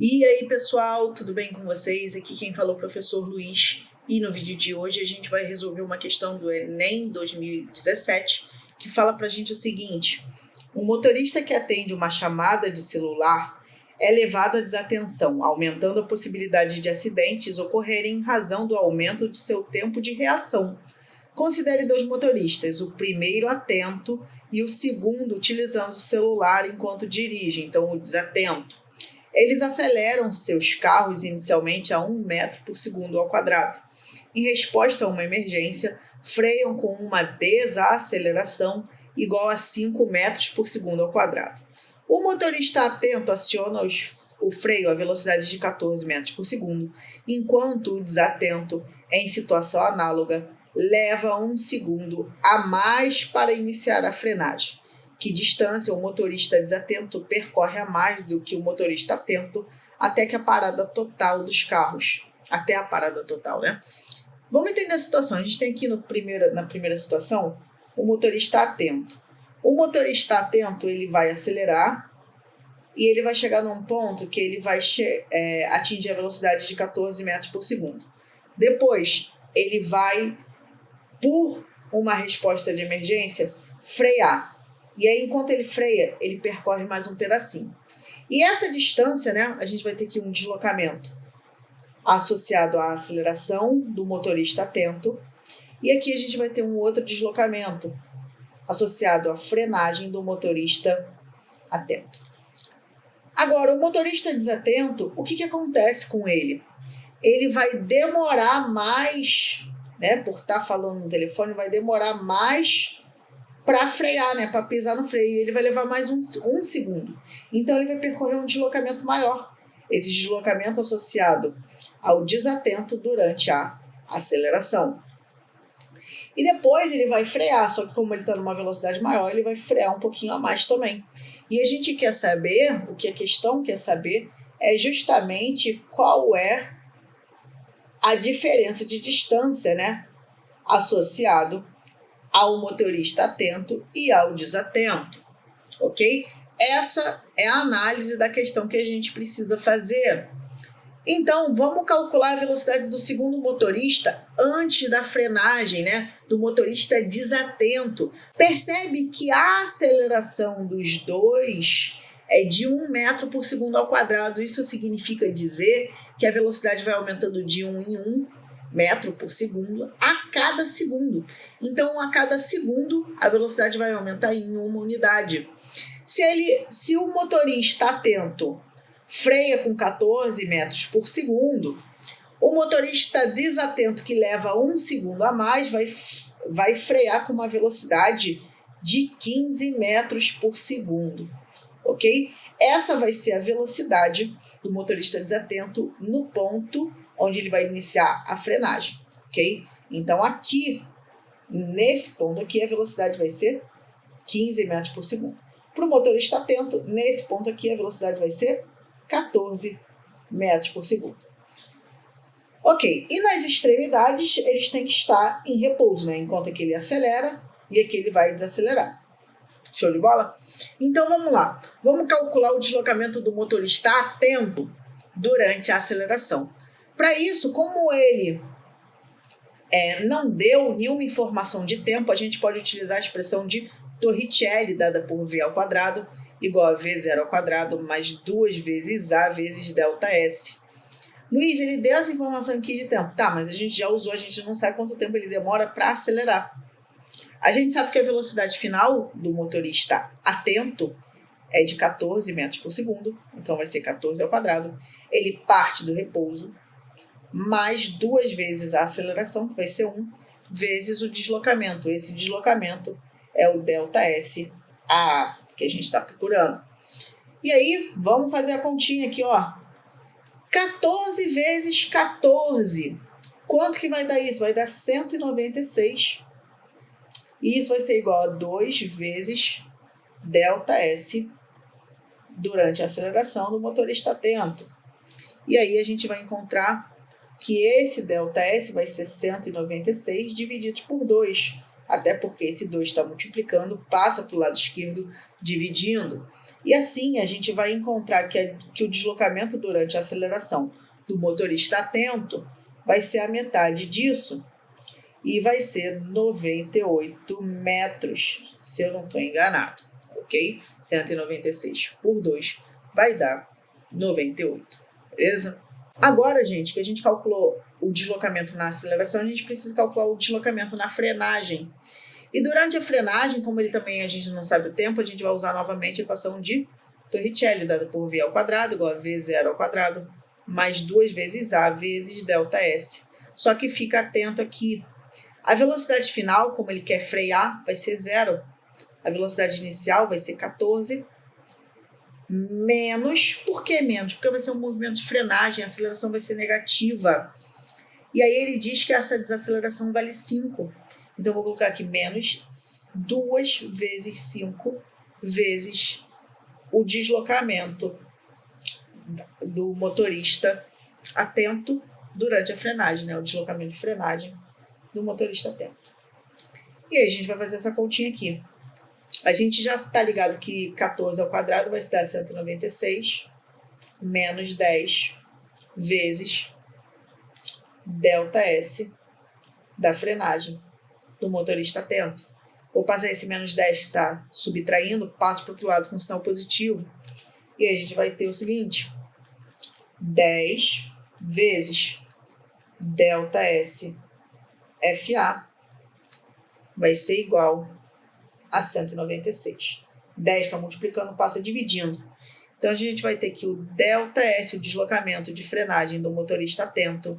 E aí, pessoal, tudo bem com vocês? Aqui quem falou é o professor Luiz. E no vídeo de hoje a gente vai resolver uma questão do Enem 2017 que fala pra gente o seguinte: um motorista que atende uma chamada de celular é levado à desatenção, aumentando a possibilidade de acidentes ocorrerem em razão do aumento de seu tempo de reação. Considere dois motoristas, o primeiro atento e o segundo utilizando o celular enquanto dirige, então o desatento. Eles aceleram seus carros inicialmente a 1 metro por segundo ao quadrado. Em resposta a uma emergência, freiam com uma desaceleração igual a 5 metros por segundo ao quadrado. O motorista atento aciona o freio a velocidade de 14 metros por segundo, enquanto o desatento, em situação análoga, leva 1 segundo a mais para iniciar a frenagem. Que distância o motorista desatento percorre a mais do que o motorista atento até a parada total dos carros. Até a parada total, né? Vamos entender a situação. A gente tem aqui na primeira situação o motorista atento. O motorista atento ele vai acelerar e ele vai chegar num ponto que ele vai atingir a velocidade de 14 metros por segundo. Depois, ele vai, por uma resposta de emergência, frear. E aí, enquanto ele freia, ele percorre mais um pedacinho. E essa distância, né, a gente vai ter aqui um deslocamento associado à aceleração do motorista atento. E aqui a gente vai ter um outro deslocamento associado à frenagem do motorista atento. Agora, o motorista desatento, o que acontece com ele? Ele vai demorar mais, né, por estar falando no telefone, vai demorar mais para frear, né, para pisar no freio. Ele vai levar mais um segundo. Então, ele vai percorrer um deslocamento maior. Esse deslocamento associado ao desatento durante a aceleração. E depois ele vai frear, só que como ele está numa velocidade maior, ele vai frear um pouquinho a mais também. E a gente quer saber, o que a questão quer saber, é justamente qual é a diferença de distância, né, associado ao motorista atento e ao desatento, ok? Essa é a análise da questão que a gente precisa fazer. Então, vamos calcular a velocidade do segundo motorista antes da frenagem, né, do motorista desatento. Percebe que a aceleração dos dois é de 1 metro por segundo ao quadrado. Isso significa dizer que a velocidade vai aumentando de 1 em 1 metro por segundo a cada segundo. Então, a cada segundo, a velocidade vai aumentar em 1 unidade. Se o motorista atento freia com 14 metros por segundo, o motorista desatento, que leva 1 segundo a mais, vai frear com uma velocidade de 15 metros por segundo, ok? Essa vai ser a velocidade do motorista desatento no ponto onde ele vai iniciar a frenagem, ok? Então, aqui, nesse ponto aqui, a velocidade vai ser 15 metros por segundo. Para o motorista atento, nesse ponto aqui, a velocidade vai ser 14 metros por segundo. Ok, e nas extremidades, eles têm que estar em repouso, né? Enquanto aqui ele acelera e aqui ele vai desacelerar. Show de bola? Então, vamos lá. Vamos calcular o deslocamento do motorista atento durante a aceleração. Para isso, como ele não deu nenhuma informação de tempo, a gente pode utilizar a expressão de Torricelli, dada por V ao quadrado, igual a V0 ao quadrado, mais 2 vezes A vezes ΔS. Luiz, ele deu essa informação aqui de tempo. Tá, mas a gente já usou, a gente não sabe quanto tempo ele demora para acelerar. A gente sabe que a velocidade final do motorista atento é de 14 metros por segundo, então vai ser 14 ao quadrado. Ele parte do repouso, mais 2 vezes a aceleração, que vai ser 1, vezes o deslocamento. Esse deslocamento é o ΔS AA, que a gente está procurando. E aí, vamos fazer a continha aqui, ó. 14 vezes 14. Quanto que vai dar isso? Vai dar 196. E isso vai ser igual a 2 vezes ΔS durante a aceleração do motorista atento. E aí a gente vai encontrar que esse ΔS vai ser 196 dividido por 2. até porque esse 2 está multiplicando, passa para o lado esquerdo, dividindo. E assim a gente vai encontrar que o deslocamento durante a aceleração do motorista atento vai ser a metade disso e vai ser 98 metros, se eu não estou enganado, ok? 196 por 2 vai dar 98, beleza? Agora, gente, que a gente calculou o deslocamento na aceleração, a gente precisa calcular o deslocamento na frenagem. E durante a frenagem, como a gente não sabe o tempo, a gente vai usar novamente a equação de Torricelli, dada por v ao quadrado igual a v0 ao quadrado, mais 2 vezes a vezes ΔS. Só que fica atento aqui. A velocidade final, como ele quer frear, vai ser 0. A velocidade inicial vai ser 14. Menos. Por que menos? Porque vai ser um movimento de frenagem, a aceleração vai ser negativa. E aí ele diz que essa desaceleração vale 5. Então eu vou colocar aqui menos 2 vezes 5 vezes o deslocamento do motorista atento durante a frenagem, né? O deslocamento de frenagem do motorista atento. E aí a gente vai fazer essa continha aqui. A gente já está ligado que 14 ao quadrado vai dar 196 menos 10 vezes ΔS da frenagem do motorista atento. Vou passar esse menos 10 que está subtraindo, passo para o outro lado com sinal positivo. E aí a gente vai ter o seguinte: 10 vezes ΔS FA vai ser igual a 196. 10 está multiplicando, passa dividindo. Então a gente vai ter que o ΔS, o deslocamento de frenagem do motorista atento,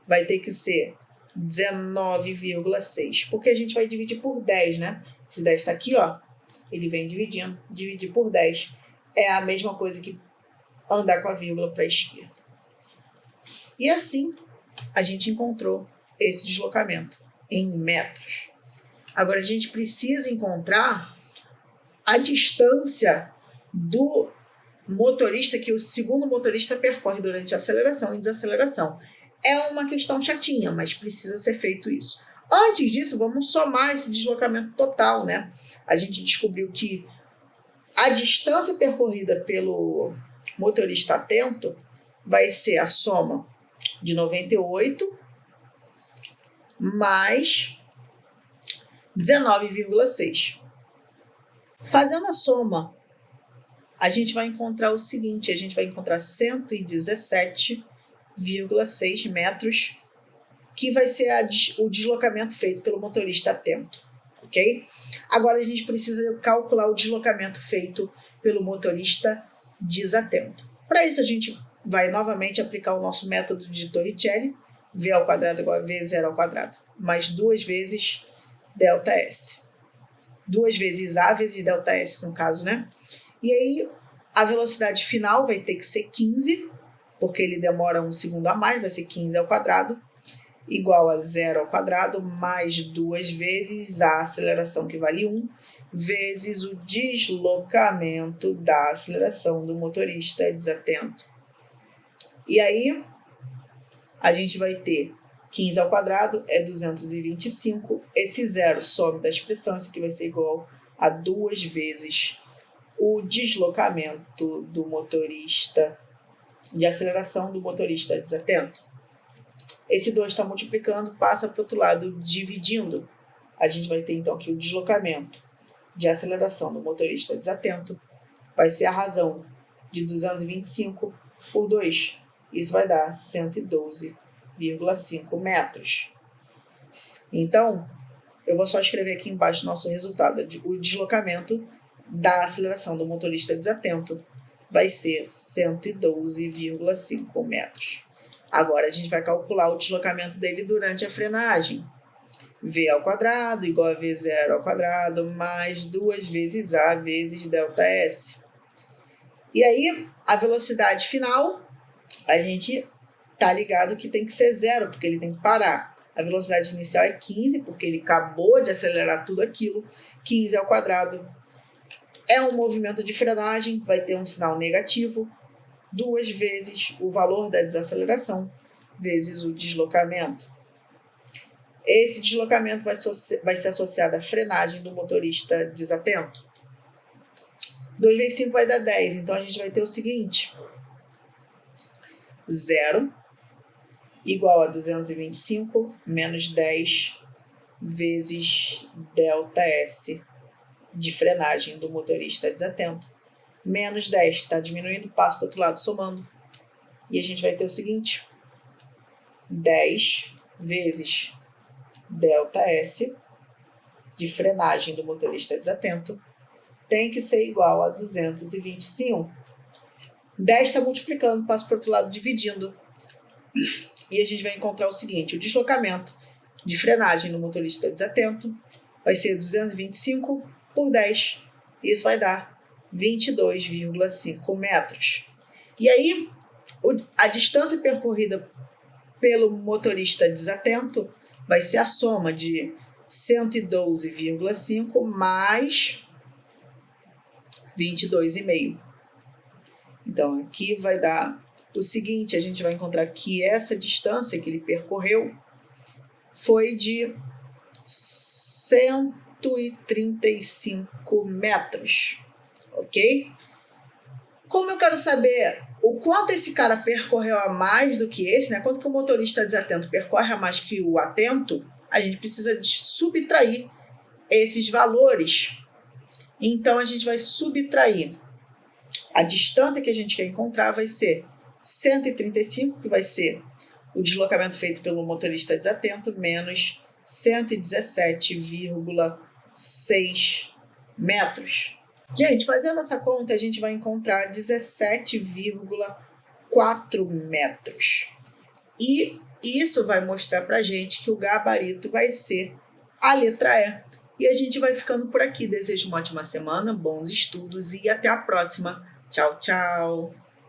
vai ter que ser 19,6. Porque a gente vai dividir por 10, né? Esse 10 está aqui, ó. Ele vem dividindo. Dividir por 10 é a mesma coisa que andar com a vírgula para a esquerda. E assim a gente encontrou esse deslocamento em metros. Agora a gente precisa encontrar a distância do motorista que o segundo motorista percorre durante a aceleração e desaceleração. É uma questão chatinha, mas precisa ser feito isso. Antes disso, vamos somar esse deslocamento total, né? A gente descobriu que a distância percorrida pelo motorista atento vai ser a soma de 98 mais 19,6. Fazendo a soma, a gente vai encontrar o seguinte: a gente vai encontrar 117,6 metros, que vai ser o deslocamento feito pelo motorista atento, ok? Agora a gente precisa calcular o deslocamento feito pelo motorista desatento. Para isso a gente vai novamente aplicar o nosso método de Torricelli, v ao quadrado igual a v0 ao quadrado, mais 2 vezes ΔS. 2 vezes A vezes ΔS, no caso, né? E aí a velocidade final vai ter que ser 15, porque ele demora 1 segundo a mais, vai ser 15 ao quadrado, igual a 0 ao quadrado, mais 2 vezes a aceleração, que vale 1, vezes o deslocamento da aceleração do motorista desatento. E aí a gente vai ter 15 ao quadrado é 225. Esse zero some da expressão, isso aqui vai ser igual a 2 vezes o deslocamento do motorista de aceleração do motorista desatento. Esse 2 está multiplicando, passa para o outro lado dividindo. A gente vai ter então que o deslocamento de aceleração do motorista desatento vai ser a razão de 225 por 2. Isso vai dar 112,5 metros. Então, eu vou só escrever aqui embaixo o nosso resultado. O deslocamento da aceleração do motorista desatento vai ser 112,5 metros. Agora a gente vai calcular o deslocamento dele durante a frenagem. V ao quadrado igual a V0 ao quadrado mais 2 vezes A vezes ΔS. E aí, a velocidade final, a gente tá ligado que tem que ser 0, porque ele tem que parar. A velocidade inicial é 15, porque ele acabou de acelerar tudo aquilo. 15 ao quadrado é um movimento de frenagem, vai ter um sinal negativo. 2 vezes o valor da desaceleração, vezes o deslocamento. esse deslocamento vai ser associado à frenagem do motorista desatento. 2 vezes 5 vai dar 10, então a gente vai ter o seguinte: 0 igual a 225 menos 10 vezes ΔS de frenagem do motorista desatento. Menos 10, está diminuindo, passa para o outro lado, somando. E a gente vai ter o seguinte: 10 vezes ΔS de frenagem do motorista desatento tem que ser igual a 225. 10 está multiplicando, passa para o outro lado, dividindo. E a gente vai encontrar o seguinte: o deslocamento de frenagem no motorista desatento vai ser 225 por 10. Isso vai dar 22,5 metros. E aí, a distância percorrida pelo motorista desatento vai ser a soma de 112,5 mais 22,5. Então, aqui vai dar o seguinte: a gente vai encontrar que essa distância que ele percorreu foi de 135 metros, ok? Como eu quero saber o quanto esse cara percorreu a mais do que esse, né? Quanto que o motorista desatento percorre a mais que o atento, a gente precisa subtrair esses valores. Então, a gente vai subtrair. A distância que a gente quer encontrar vai ser 135, que vai ser o deslocamento feito pelo motorista desatento, menos 117,6 metros. Gente, fazendo essa conta, a gente vai encontrar 17,4 metros. E isso vai mostrar pra gente que o gabarito vai ser a letra E. E a gente vai ficando por aqui. Desejo uma ótima semana, bons estudos e até a próxima. Tchau, tchau!